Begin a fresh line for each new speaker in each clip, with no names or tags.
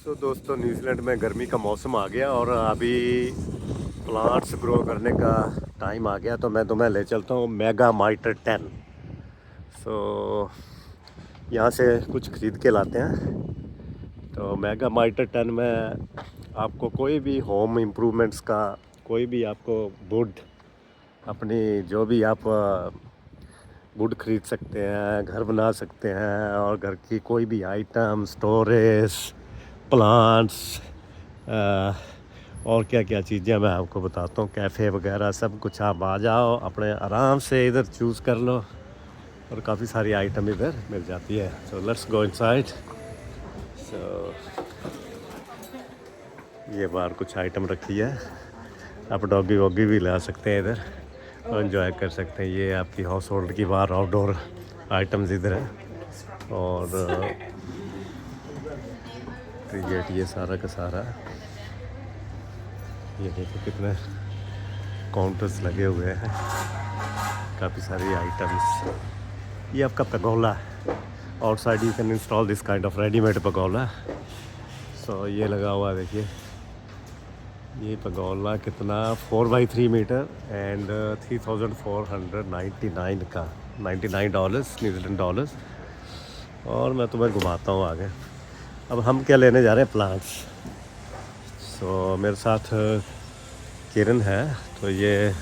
दोस्तों, न्यूजीलैंड में गर्मी का मौसम आ गया और अभी प्लांट्स ग्रो करने का टाइम आ गया, तो मैं तुम्हें ले चलता हूँ मेगा माइटर 10। सो यहाँ से कुछ ख़रीद के लाते हैं। तो मेगा माइटर 10 में आपको कोई भी होम इम्प्रूवमेंट्स का, कोई भी आपको वुड, अपनी जो भी आप वुड ख़रीद सकते हैं, घर बना सकते हैं, और घर की कोई भी आइटम, स्टोरेज, प्लांट्स, और क्या क्या चीज़ें मैं आपको बताता हूँ। कैफ़े वगैरह सब कुछ, आप आ जाओ, अपने आराम से इधर चूज़ कर लो, और काफ़ी सारी आइटम इधर मिल जाती है। So let's go inside. सो ये बाहर कुछ आइटम रखी है, आप डॉगी वॉगी भी ला सकते हैं इधर और इन्जॉय कर सकते हैं। ये आपकी हाउस होल्ड की बाहर आउटडोर आइटम्स इधर है। और क्रिकेट, ये सारा का सारा, ये देखो कितने काउंटर्स लगे हुए हैं, काफ़ी सारी आइटम्स। ये आपका pergola, outside you can install this kind of readymade pergola. So ये लगा हुआ है, देखिए ये पगोला कितना, 4x3 मीटर एंड 3499 का, $99 न्यूजीलैंड डॉलर्स। और मैं तुम्हें घुमाता हूँ आगे। अब हम क्या लेने जा रहे हैं, प्लांट्स। सो मेरे साथ किरण है, तो ये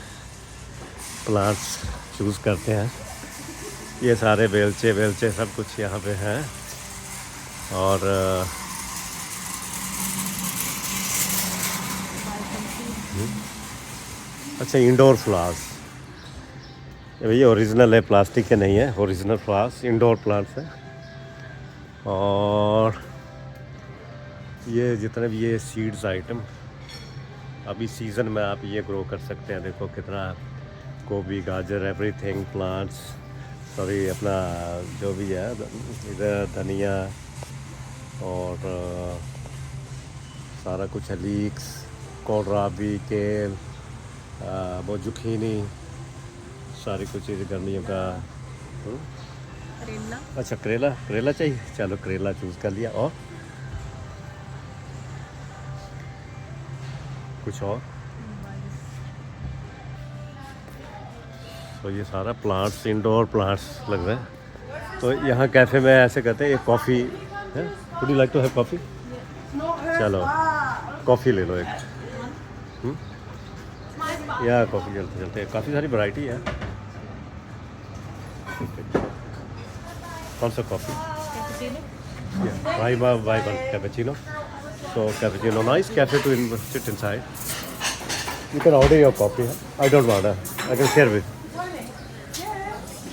प्लांट्स चूज़ करते हैं। ये सारे बेलचे वेलचे सब कुछ यहाँ पे हैं। और अच्छा, इंडोर फ्लावर्स, ये ओरिजिनल है, प्लास्टिक के नहीं है, ओरिजिनल फ्लावर्स, इंडोर प्लांट्स हैं। और ये जितने भी ये सीड्स आइटम, अभी सीज़न में आप ये ग्रो कर सकते हैं। देखो कितना, गोभी, गाजर, एवरीथिंग प्लांट्स, सॉरी अपना जो भी है इधर, धनिया और सारा कुछ है, लीक्स, कोलराबी, केल, वो जुकीनी, सारी कुछ चीज़ गर्मियों का। करेला, अच्छा करेला, करेला चाहिए, चलो करेला चूज़ कर लिया। और कुछ और। तो ये सारा प्लांट्स, इंडोर प्लांट्स लग रहे हैं। तो यहाँ कैफ़े में ऐसे कहते हैं, ये कॉफ़ी है, would you like to have coffee? चलो कॉफ़ी ले लो एक। या कॉफ़ी चलते चलते, काफ़ी सारी वैरायटी है। कौन सा coffee? Buy one cappuccino. So cappuccino, nice cafe to sit inside. You can order your coffee. I don't want, I can share with.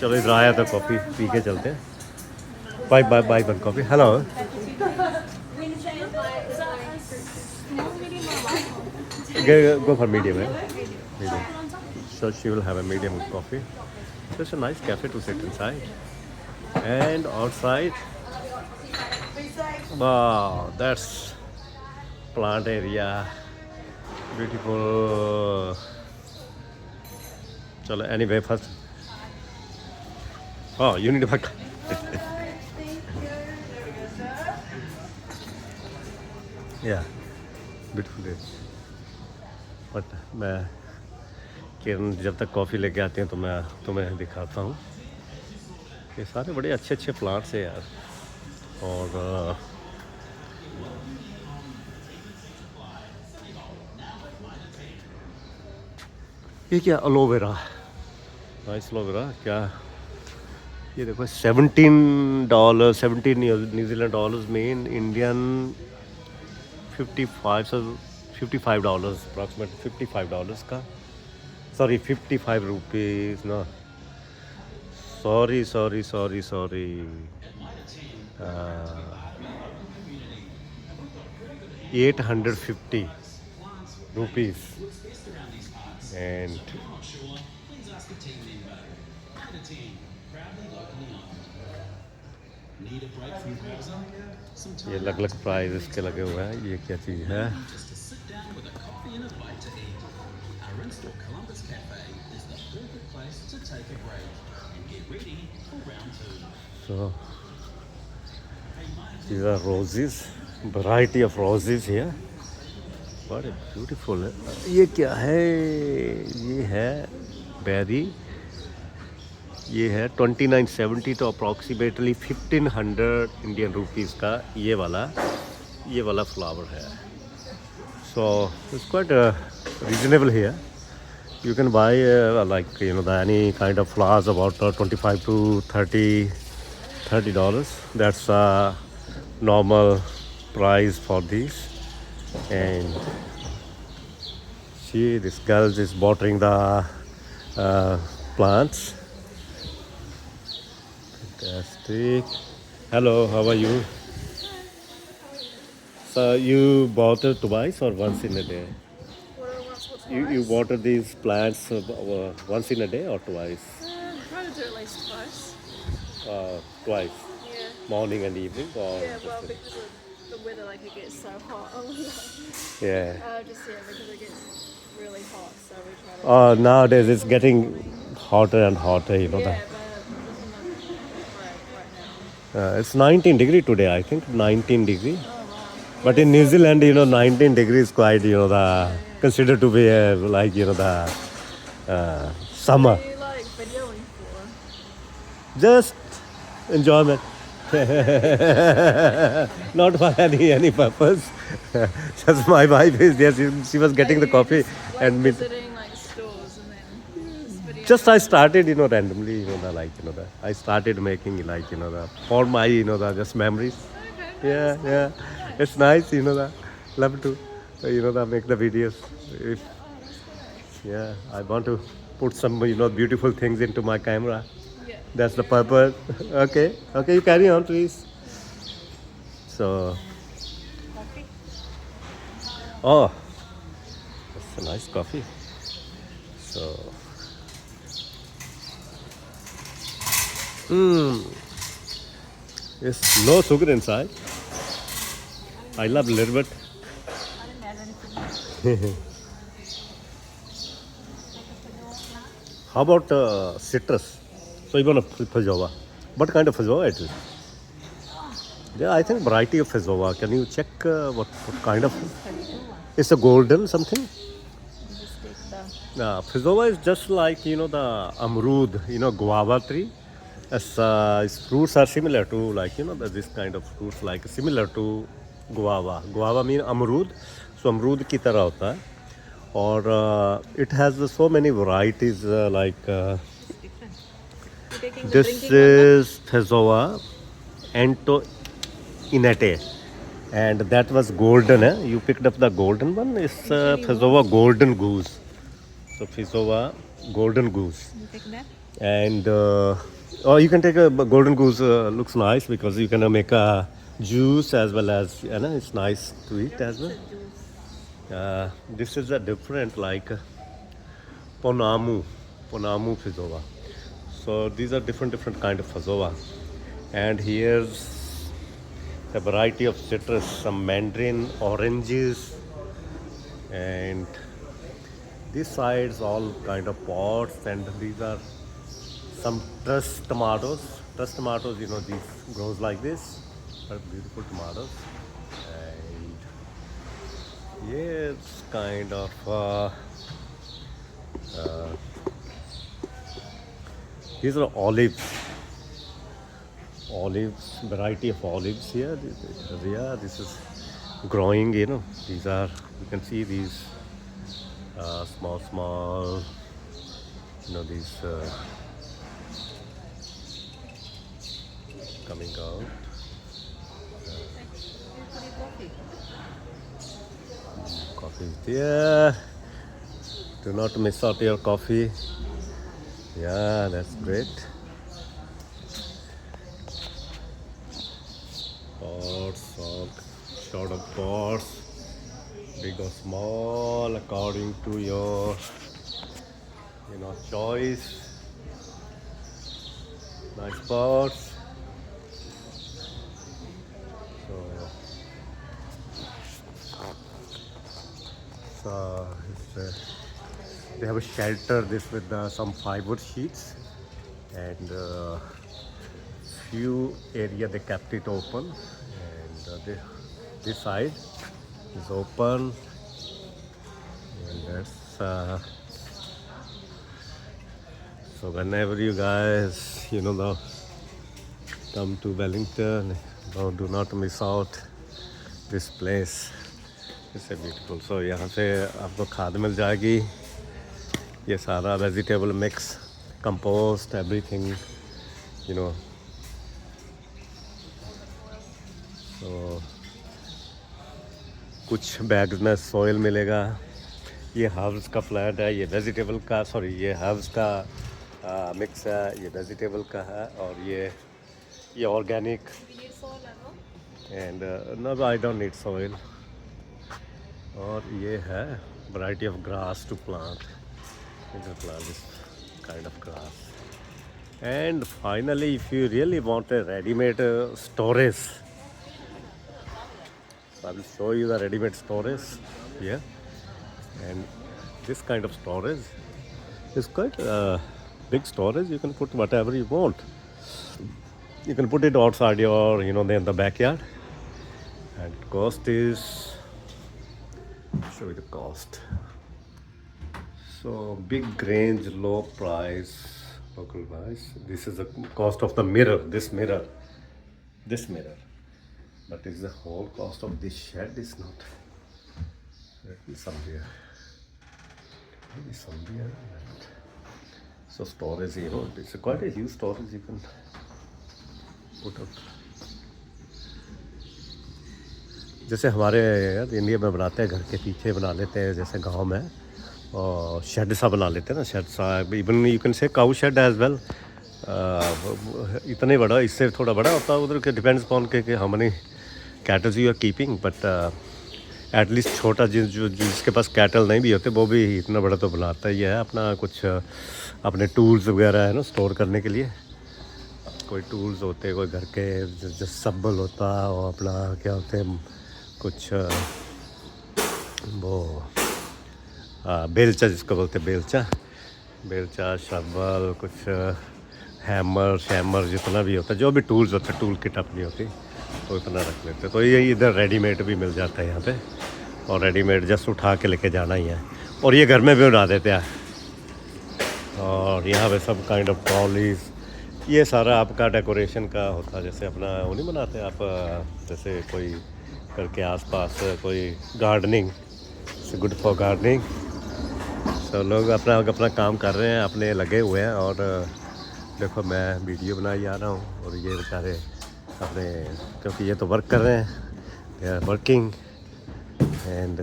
चलो इधर आया तो कॉफ़ी पी के चलते हैं। Buy one coffee. Hello, go for medium, medium. So she will have a medium coffee. So it's a nice cafe to sit inside. And outside, wow, that's plant area, beautiful. So anyway, first, oh, you need a back. Yeah, beautiful day. But मैं, किरण जब तक coffee लेके आती हैं तो मैं तुम्हें दिखाता हूँ। ये सारे बड़े अच्छे अच्छे प्लांट्स हैं यार। और ये क्या, एलोवेरा, नाइस एलोवेरा। क्या ये देखो, $17 न्यूजीलैंड डॉलर्स में, इंडियन 55 डॉलर्स, अप्रॉक्सीमेट $55 का, सॉरी 55 रुपीज़ ना, सॉरी 850 रुपीज़। एंड ये अलग अलग प्राइस इसके लगे हुए हैं। ये क्या चीज़ है? So these are roses, variety of roses here. What a beautiful. ये क्या है? ये है berry. ये है 2970 तो अप्रॉक्सीमेटली 1500 इंडियन रुपीस का ये वाला फ्लावर है. So it's quite reasonable here. You can buy like any kind of flowers about 25 to 30 dollars. That's normal price for these. And see, this girl is watering the plants. Fantastic. Hello, how are you? So you bought it twice or once in a day? You water these plants once in a day or twice?
Try to do at least twice.
Twice,
Yeah.
morning and evening, or
Yeah, well,
just
because of the weather, like it gets so hot.
yeah.
Because it gets really hot, so we try to.
Nowadays it's getting hotter and hotter.
Yeah, but
That.
there's enough right now.
It's 19 degree today. I think 19 degree.
Oh wow.
But in New Zealand, 19 degrees quite the considered to be like the summer.
What are you like videoing for?
Just enjoyment. Not for any purpose. Just my wife is there. She was getting the coffee
Like
and me.
visiting like stores and then just videoing.
Just I started, randomly, I started making like, for my, just memories.
Okay.
Yeah. It's nice, love to, make the videos. If, yeah, I want to put some, beautiful things into my camera.
Yeah.
That's the purpose. Okay, you carry on, please. So,
Coffee.
oh, that's a nice coffee. So, it's no sugar inside. I love a little bit.
I didn't add anything.
How about citrus? So you want a feijoa. What kind of feijoa it is? Yeah, I think variety of feijoa. Can you check what kind of? It's a golden something.
You just take the.
Feijoa is just like the amrud, guava tree. Its fruits are similar to like this kind of fruits like similar to guava. Guava mean amrud, so amrud की तरह होता है. और it has so many varieties like
You're taking the
this
drinking one,
is feijoa Anto Inete, and that was golden. You picked up the golden one. It's feijoa golden goose. So feijoa golden goose.
You take that?
And or you can take a golden goose. Looks nice because you can make a juice as well as it's nice to eat as well. This is a different like ponamu feijoa. So these are different kind of feijoa. And here's a variety of citrus, some mandarin, oranges, and these sides all kind of pots, and these are some truss tomatoes. Truss tomatoes, these grows like this. Are beautiful tomatoes. And yeah, it's kind of these are olives. Variety of olives here. Yeah, this is growing. These are, you can see these small. These coming out. Coffee is there. Do not miss out your coffee. Yeah, that's great. Pots, all sort of pots, big or small, according to your, choice. Nice pots. So they have a shelter this with some fiber sheets, and few area they kept it open, and this side is open, and that's so whenever you guys come to Wellington, do not miss out this place. It's a beautiful. So यहाँ से आपको खाद मिल जाएगी, ये सारा vegetable mix, compost, everything, you know. तो कुछ bags में सॉइल मिलेगा। ये हर्ब्स का फ्लैट है, ये वेजिटेबल का, सॉरी ये हर्ब्स का मिक्स है, ये वेजिटेबल का है, और ये organic.
You need soil level?
And no, I don't need soil. और ये है variety of grass to plant, this kind of grass. And finally if you really want a ready-made storage, I will show you the ready-made storage here. And this kind of storage is quite big storage. You can put whatever you want. You can put it outside your, in the backyard. And cost is, show you the cost. So big range, low price, local price. This is the cost of the mirror. This mirror. But is the whole cost of this shed is not. Let me somewhere. Maybe somewhere. So storage, it's quite a huge storage you can put up. जैसे हमारे यार India में बनाते हैं, घर के पीछे बना लेते हैं, जैसे गांव में, और शेड सा बना लेते हैं ना, शेड सा, even you can say cow shed as well. इतना ही बड़ा, इससे थोड़ा बड़ा होता है उधर के, डिपेंड्स अपॉन के how many cattles you are keeping, but at least छोटा जिसके पास कैटल नहीं भी होते वो भी इतना बड़ा तो बनाता ही है अपना, कुछ अपने टूल्स वगैरह है ना स्टोर करने के लिए। कोई टूल्स होते, कोई घर के जो सब्बल होता, और अपना क्या होते हैं कुछ वो बेलचा, जिसको बोलते हैं बेलचा, शब्बल, कुछ हैमर जितना भी होता है, जो भी टूल्स होते हैं, टूल किट अपनी होती, तो इतना रख लेते हैं। तो ये इधर रेडीमेड भी मिल जाता है यहाँ पे, और रेडीमेड जस्ट उठा के लेके जाना ही है, और ये घर में भी बना देते हैं। और यहाँ पे सब काइंड ऑफ ट्रॉलीज, ये सारा आपका डेकोरेशन का होता है, जैसे अपना वो नहीं बनाते आप, जैसे कोई घर के आसपास कोई gardening, it's good for gardening. सब लोग अपना काम कर रहे हैं, अपने लगे हुए हैं, और देखो मैं वीडियो बनाई जा रहा हूँ, और ये बेचारे अपने, क्योंकि ये तो वर्क कर रहे हैं, दे आर वर्किंग। एंड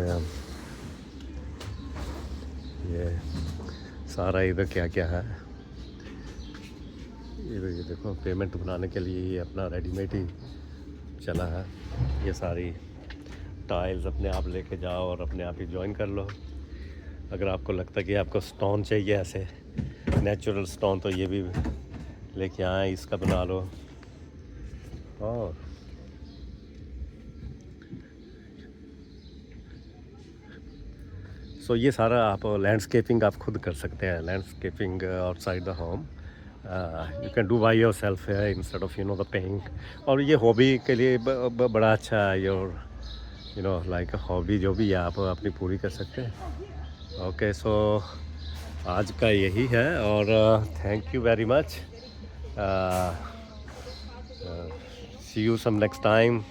ये सारा इधर क्या क्या है, ये देखो पेमेंट बनाने के लिए ये अपना रेडीमेड ही चला है। ये सारी टाइल्स अपने आप लेके जाओ और अपने आप ही ज्वाइन कर लो। अगर आपको लगता है कि आपको स्टोन चाहिए ऐसे नेचुरल स्टोन, तो ये भी लेके आए, इसका बना लो। और सो ये सारा आप लैंडस्केपिंग आप खुद कर सकते हैं, landscaping outside the home you can do by your self instead of the paying. और ये हॉबी के लिए बड़ा अच्छा है, योर लाइक हॉबी जो भी है आप अपनी पूरी कर सकते हैं। ओके, सो आज का यही है, और thank you very much, see you some next time.